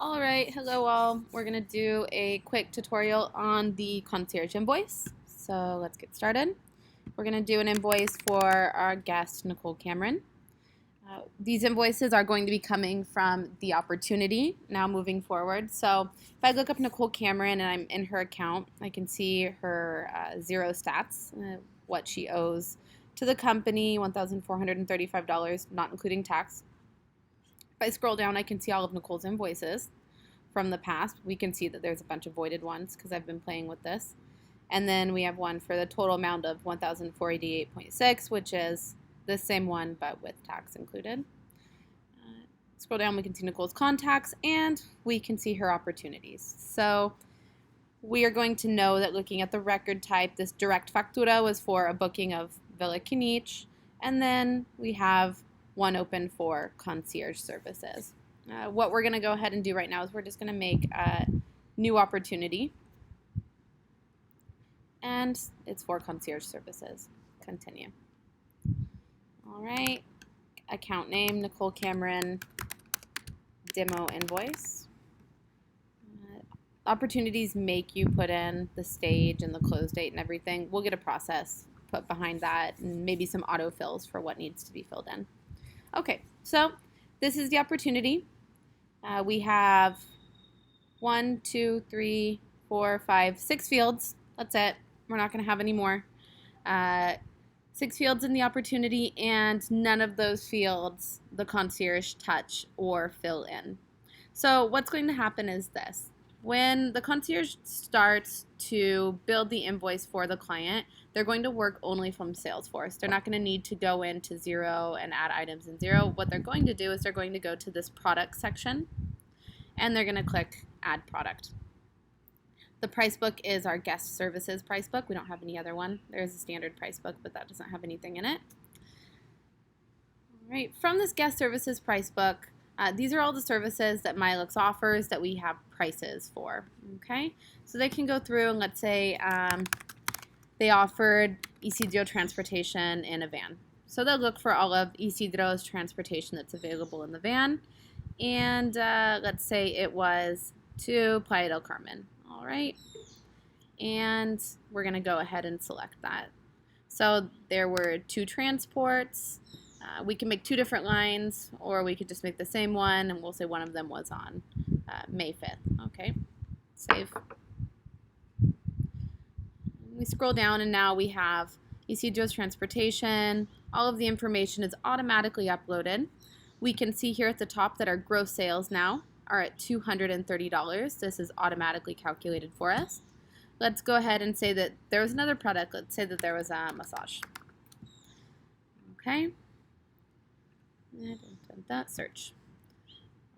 All right, hello all. We're gonna do a quick tutorial on the concierge invoice. So let's get started. We're gonna do an invoice for our guest, Nicole Cameron. These invoices are going to be coming from the opportunity now moving forward. So if I look up Nicole Cameron and I'm in her account, I can see her zero stats, what she owes to the company, $1,435, not including tax. If I scroll down, I can see all of Nicole's invoices from the past. We can see that there's a bunch of voided ones because I've been playing with this. And then we have one for the total amount of $1,488.6, which is the same one but with tax included. Scroll down, we can see Nicole's contacts, and we can see her opportunities. So we are going to know that looking at the record type, this direct factura was for a booking of Villa Kinich, and then we have one open for concierge services. What we're going to go ahead and do right now is we're just going to make a new opportunity, and it's for concierge services. Continue. All right, account name, Nicole Cameron, demo invoice. Opportunities make you put in the stage and the close date and everything. We'll get a process put behind that and maybe some autofills for what needs to be filled in. Okay, so this is the opportunity. We have 1, 2, 3, 4, 5, 6 fields. That's it. We're not going to have any more. 6 fields in the opportunity, and none of those fields the concierge touch or fill in. So what's going to happen is this. When the concierge starts to build the invoice for the client, they're going to work only from Salesforce. They're not going to need to go into Xero and add items in Xero. What they're going to do is they're going to go to this product section, and they're going to click Add Product. The price book is our guest services price book. We don't have any other one. There's a standard price book, but that doesn't have anything in it. All right, from this guest services price book, these are all the services that MyLux offers that we have prices for, okay? So they can go through and let's say they offered Isidro transportation in a van. So they'll look for all of Isidro's transportation that's available in the van. And let's say it was to Playa del Carmen, all right? And we're gonna go ahead and select that. So there were 2 transports. We can make 2 different lines, or we could just make the same one, and we'll say one of them was on May 5th. Okay, save. We scroll down, and now we have Isidro's transportation. All of the information is automatically uploaded. We can see here at the top that our gross sales now are at $230. This is automatically calculated for us. Let's go ahead and say that there was another product. Let's say that there was a massage. Okay. That search.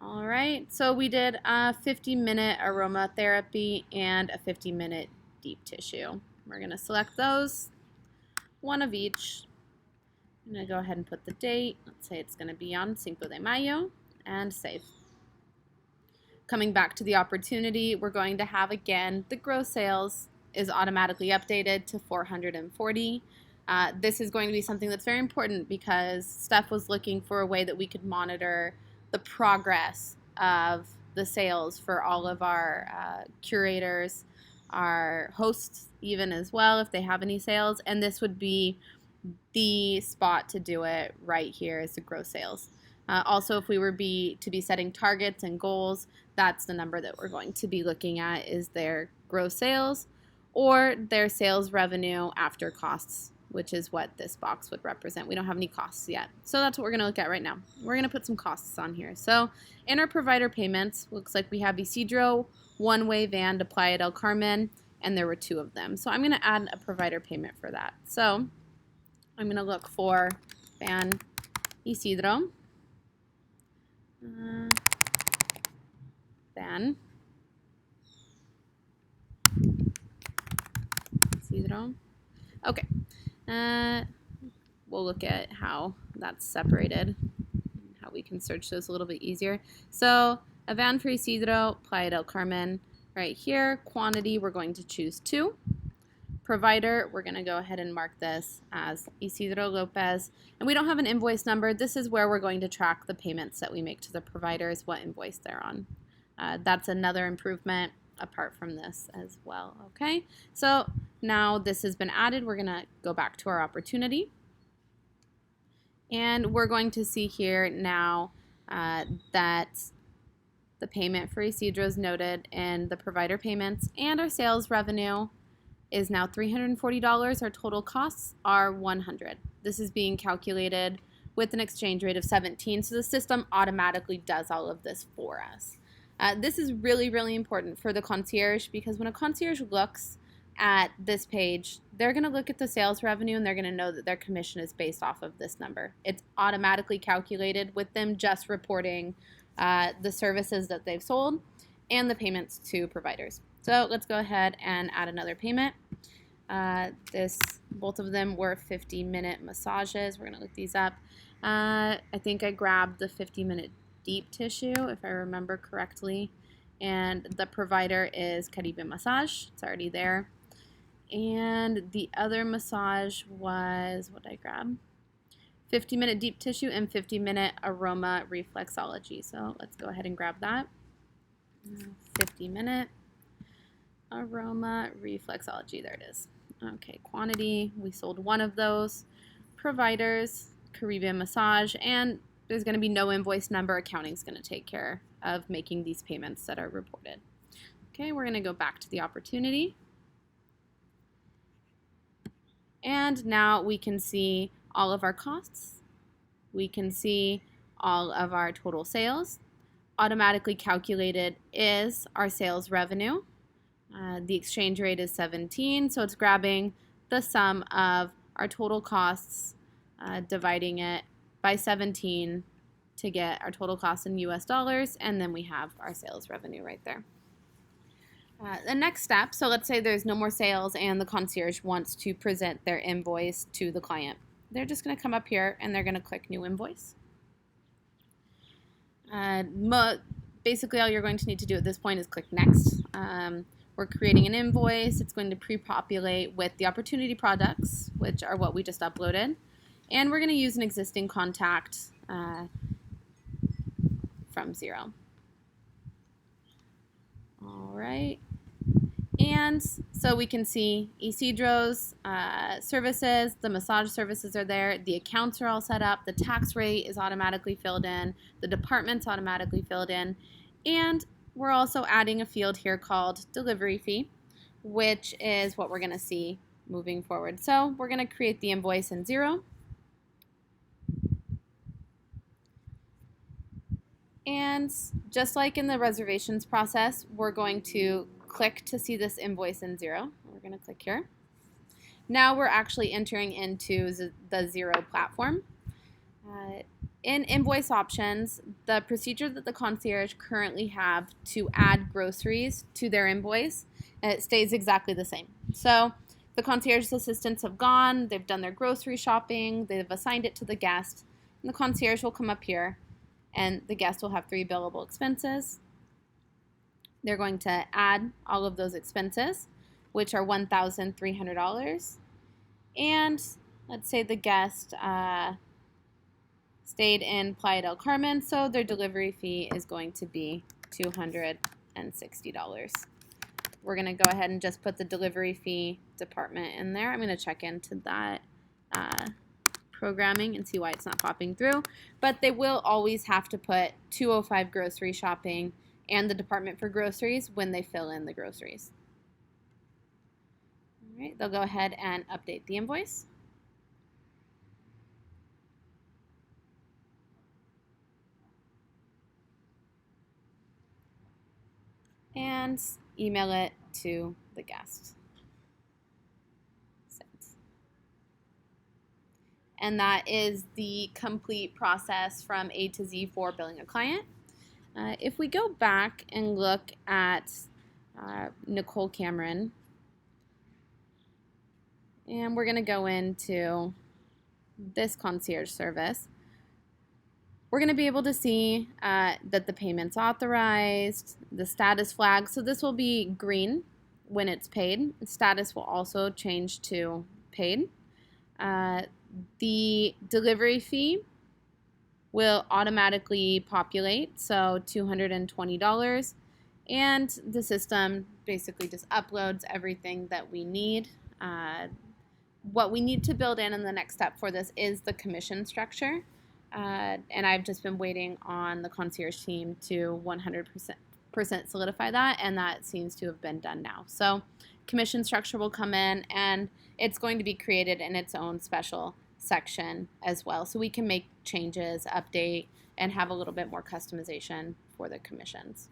All right, so we did a 50-minute aromatherapy and a 50-minute deep tissue. We're going to select those, one of each. I'm going to go ahead and put the date. Let's say it's going to be on Cinco de Mayo, and save. Coming back to the opportunity, we're going to have again the gross sales is automatically updated to 440. This is going to be something that's very important because Steph was looking for a way that we could monitor the progress of the sales for all of our curators, our hosts even as well, if they have any sales. And this would be the spot to do it right here is the gross sales. Also, if we were to be setting targets and goals, that's the number that we're going to be looking at is their gross sales or their sales revenue after costs, which is what this box would represent. We don't have any costs yet. So that's what we're going to look at right now. We're going to put some costs on here. So in our provider payments, looks like we have Isidro, one-way van to Playa del Carmen, and there were 2 of them. So I'm going to add a provider payment for that. So I'm going to look for van Isidro. Van Isidro. Okay. We'll look at how that's separated, how we can search those a little bit easier. So a van for Isidro, Playa del Carmen, right here. Quantity, we're going to choose 2. Provider, we're going to go ahead and mark this as Isidro Lopez. And we don't have an invoice number. This is where we're going to track the payments that we make to the providers, what invoice they're on. That's another improvement apart from this as well. Okay, so now this has been added. We're going to go back to our opportunity. And we're going to see here now that the payment for Isidro is noted in the provider payments, and our sales revenue is now $340. Our total costs are $100. This is being calculated with an exchange rate of 17, so the system automatically does all of this for us. This is really, really important for the concierge, because when a concierge looks at this page, they're going to look at the sales revenue and they're going to know that their commission is based off of this number. It's automatically calculated with them just reporting the services that they've sold and the payments to providers. So let's go ahead and add another payment. Both of them were 50-minute massages. We're going to look these up. I think I grabbed the 50-minute deep tissue, if I remember correctly. And the provider is Caribe Massage. It's already there. And the other massage was, what did I grab? 50-minute deep tissue and 50-minute aroma reflexology. So let's go ahead and grab that. 50-minute aroma reflexology. There it is. Okay, quantity. We sold one of those. Providers, Caribbean Massage, and there's going to be no invoice number. Accounting is going to take care of making these payments that are reported. Okay, we're going to go back to the opportunity. And now we can see all of our costs. We can see all of our total sales. Automatically calculated is our sales revenue. The exchange rate is 17, so it's grabbing the sum of our total costs, dividing it by 17 to get our total costs in US dollars, and then we have our sales revenue right there. The next step, so let's say there's no more sales and the concierge wants to present their invoice to the client. They're just going to come up here and they're going to click New Invoice. Basically, all you're going to need to do at this point is click Next. We're creating an invoice. It's going to pre-populate with the opportunity products, which are what we just uploaded. And we're going to use an existing contact from 0. All right. And so we can see Isidro's services, the massage services are there, the accounts are all set up, the tax rate is automatically filled in, the department's automatically filled in, and we're also adding a field here called delivery fee, which is what we're going to see moving forward. So we're going to create the invoice in 0. And just like in the reservations process, we're going to click to see this invoice in 0. We're going to click here. Now we're actually entering into the 0 platform. In invoice options, the procedure that the concierge currently have to add groceries to their invoice, it stays exactly the same. So the concierge assistants have gone, they've done their grocery shopping, they've assigned it to the guest, and the concierge will come up here and the guest will have 3 billable expenses. They're going to add all of those expenses, which are $1,300. And let's say the guest stayed in Playa del Carmen, so their delivery fee is going to be $260. We're going to go ahead and just put the delivery fee department in there. I'm going to check into that programming and see why it's not popping through. But they will always have to put 205 grocery shopping and the department for groceries when they fill in the groceries. All right, they'll go ahead and update the invoice. And email it to the guest. Send. And that is the complete process from A to Z for billing a client. If we go back and look at Nicole Cameron, and we're going to go into this concierge service, we're going to be able to see that the payment's authorized, the status flag. So this will be green when it's paid. The status will also change to paid. The delivery fee will automatically populate, so $220. And the system basically just uploads everything that we need. What we need to build in the next step for this is the commission structure. And I've just been waiting on the concierge team to 100% solidify that, and that seems to have been done now. So commission structure will come in, and it's going to be created in its own special section as well. So we can make changes, update, and have a little bit more customization for the commissions.